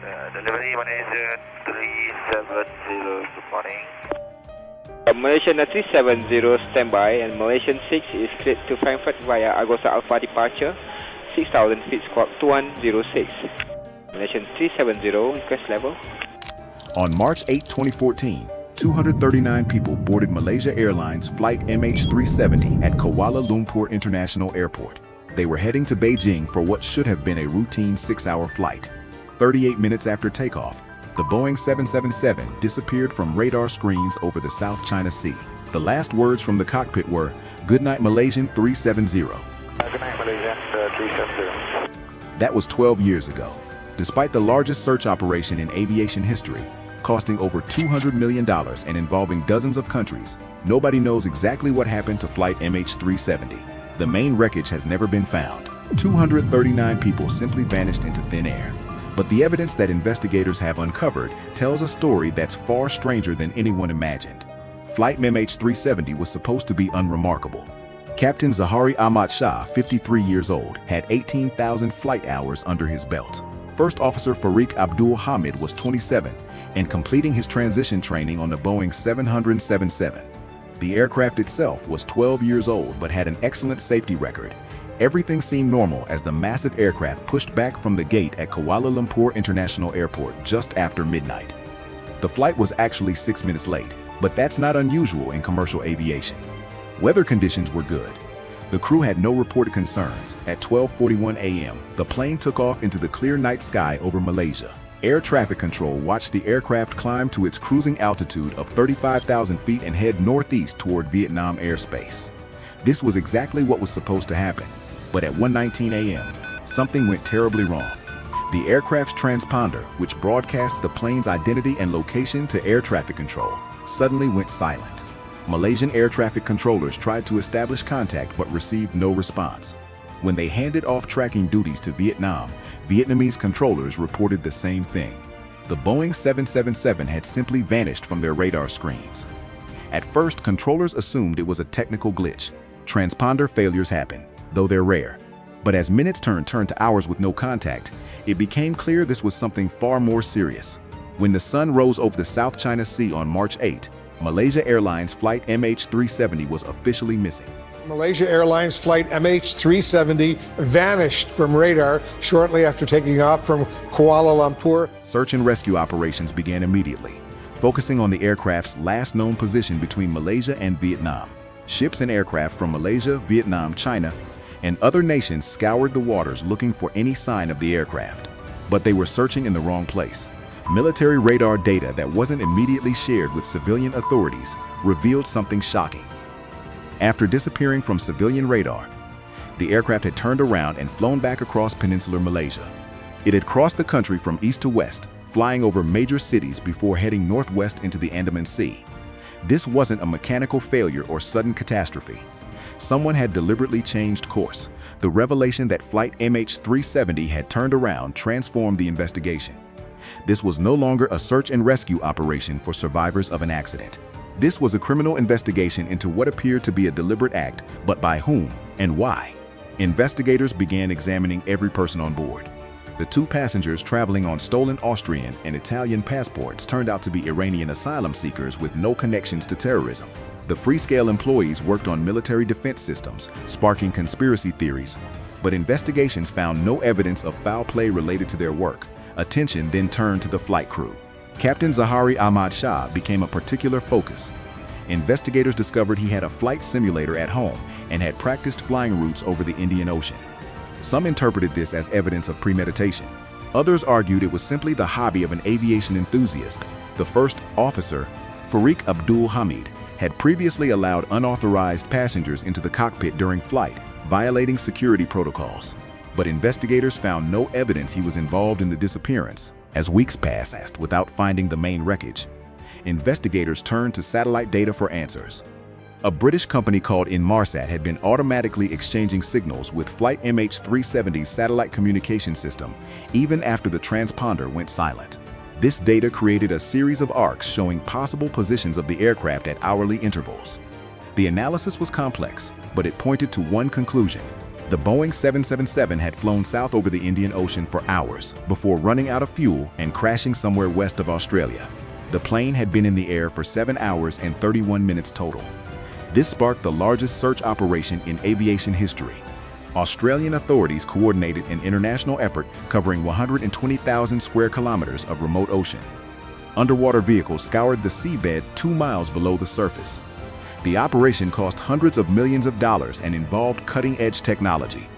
Delivery Malaysia 370, good morning. Malaysian 370 standby and Malaysian 6 is cleared to Frankfurt via Agosa Alpha departure 6000 feet squawk 2106. Malaysian 370 request level. On March 8, 2014, 239 people boarded Malaysia Airlines Flight MH370 at Kuala Lumpur International Airport. They were heading to Beijing for what should have been a routine 6-hour flight. 38 minutes after takeoff, the Boeing 777 disappeared from radar screens over the South China Sea. The last words from the cockpit were, "Good night, Malaysian 370. Good night, Malaysian 370. That was 12 years ago. Despite the largest search operation in aviation history, costing over $200 million and involving dozens of countries, nobody knows exactly what happened to Flight MH370. The main wreckage has never been found. 239 people simply vanished into thin air. But the evidence that investigators have uncovered tells a story that's far stranger than anyone imagined. Flight MH370 was supposed to be unremarkable. Captain Zahari Ahmad Shah, 53 years old, had 18,000 flight hours under his belt. First Officer Farik Abdul Hamid was 27 and completing his transition training on the Boeing 777. The aircraft itself was 12 years old but had an excellent safety record. Everything seemed normal as the massive aircraft pushed back from the gate at Kuala Lumpur International Airport just after midnight. The flight was actually 6 minutes late, but that's not unusual in commercial aviation. Weather conditions were good. The crew had no reported concerns. At 12:41 a.m., the plane took off into the clear night sky over Malaysia. Air traffic control watched the aircraft climb to its cruising altitude of 35,000 feet and head northeast toward Vietnam airspace. This was exactly what was supposed to happen. But at 1:19 a.m., something went terribly wrong. The aircraft's transponder, which broadcasts the plane's identity and location to air traffic control, suddenly went silent. Malaysian air traffic controllers tried to establish contact but received no response. When they handed off tracking duties to Vietnam, Vietnamese controllers reported the same thing. The Boeing 777 had simply vanished from their radar screens. At first, controllers assumed it was a technical glitch. Transponder failures happen, though they're rare. But as minutes turned to hours with no contact, it became clear this was something far more serious. When the sun rose over the South China Sea on March 8, Malaysia Airlines Flight MH370 was officially missing. Malaysia Airlines Flight MH370 vanished from radar shortly after taking off from Kuala Lumpur. Search and rescue operations began immediately, focusing on the aircraft's last known position between Malaysia and Vietnam. Ships and aircraft from Malaysia, Vietnam, China, and other nations scoured the waters looking for any sign of the aircraft. But they were searching in the wrong place. Military radar data that wasn't immediately shared with civilian authorities revealed something shocking. After disappearing from civilian radar, the aircraft had turned around and flown back across peninsular Malaysia. It had crossed the country from east to west, flying over major cities before heading northwest into the Andaman Sea. This wasn't a mechanical failure or sudden catastrophe. Someone had deliberately changed course. The revelation that Flight MH370 had turned around transformed the investigation. This was no longer a search and rescue operation for survivors of an accident. This was a criminal investigation into what appeared to be a deliberate act, but by whom and why? Investigators began examining every person on board. The two passengers traveling on stolen Austrian and Italian passports turned out to be Iranian asylum seekers with no connections to terrorism. The Freescale employees worked on military defense systems, sparking conspiracy theories. But investigations found no evidence of foul play related to their work. Attention then turned to the flight crew. Captain Zahari Ahmad Shah became a particular focus. Investigators discovered he had a flight simulator at home and had practiced flying routes over the Indian Ocean. Some interpreted this as evidence of premeditation. Others argued it was simply the hobby of an aviation enthusiast. The first officer, Farik Abdul Hamid, had previously allowed unauthorized passengers into the cockpit during flight, violating security protocols. But investigators found no evidence he was involved in the disappearance. As weeks passed without finding the main wreckage, investigators turned to satellite data for answers. A British company called Inmarsat had been automatically exchanging signals with Flight MH370's satellite communication system, even after the transponder went silent. This data created a series of arcs showing possible positions of the aircraft at hourly intervals. The analysis was complex, but it pointed to one conclusion. The Boeing 777 had flown south over the Indian Ocean for hours before running out of fuel and crashing somewhere west of Australia. The plane had been in the air for 7 hours and 31 minutes total. This sparked the largest search operation in aviation history. Australian authorities coordinated an international effort covering 120,000 square kilometers of remote ocean. Underwater vehicles scoured the seabed 2 miles below the surface. The operation cost hundreds of millions of dollars and involved cutting-edge technology.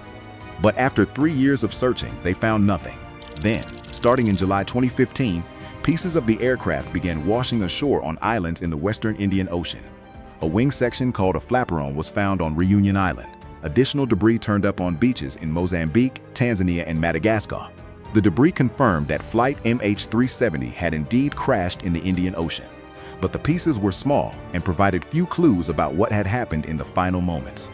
But after 3 years of searching, they found nothing. Then, starting in July 2015, pieces of the aircraft began washing ashore on islands in the western Indian Ocean. A wing section called a flaperon was found on Reunion Island. Additional debris turned up on beaches in Mozambique, Tanzania, and Madagascar. The debris confirmed that Flight MH370 had indeed crashed in the Indian Ocean. But the pieces were small and provided few clues about what had happened in the final moments.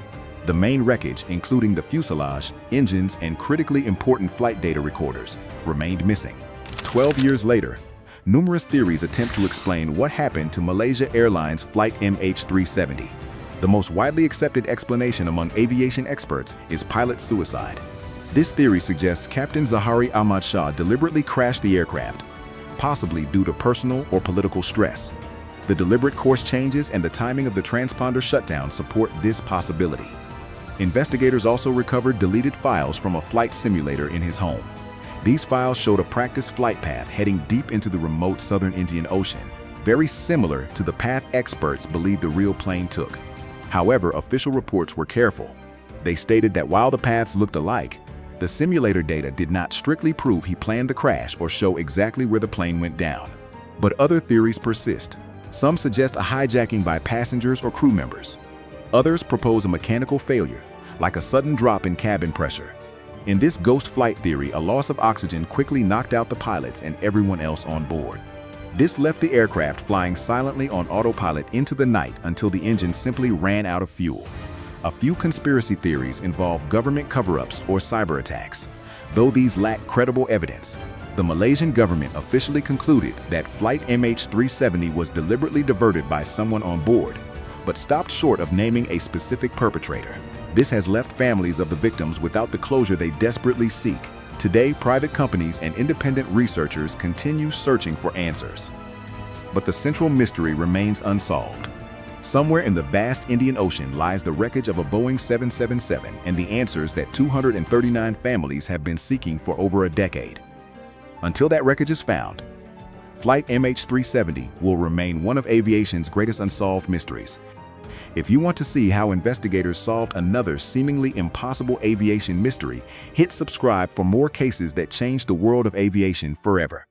The main wreckage, including the fuselage, engines, and critically important flight data recorders, remained missing. 12 years later, numerous theories attempt to explain what happened to Malaysia Airlines Flight MH370. The most widely accepted explanation among aviation experts is pilot suicide. This theory suggests Captain Zahari Ahmad Shah deliberately crashed the aircraft, possibly due to personal or political stress. The deliberate course changes and the timing of the transponder shutdown support this possibility. Investigators also recovered deleted files from a flight simulator in his home. These files showed a practice flight path heading deep into the remote southern Indian Ocean, very similar to the path experts believe the real plane took. However, official reports were careful. They stated that while the paths looked alike, the simulator data did not strictly prove he planned the crash or show exactly where the plane went down. But other theories persist. Some suggest a hijacking by passengers or crew members. Others propose a mechanical failure, like a sudden drop in cabin pressure. In this ghost flight theory, a loss of oxygen quickly knocked out the pilots and everyone else on board. This left the aircraft flying silently on autopilot into the night until the engine simply ran out of fuel. A few conspiracy theories involve government cover-ups or cyber attacks. Though these lack credible evidence, the Malaysian government officially concluded that Flight MH370 was deliberately diverted by someone on board, but stopped short of naming a specific perpetrator. This has left families of the victims without the closure they desperately seek. Today, private companies and independent researchers continue searching for answers. But the central mystery remains unsolved. Somewhere in the vast Indian Ocean lies the wreckage of a Boeing 777 and the answers that 239 families have been seeking for over a decade. Until that wreckage is found, Flight MH370 will remain one of aviation's greatest unsolved mysteries. If you want to see how investigators solved another seemingly impossible aviation mystery, hit subscribe for more cases that change the world of aviation forever.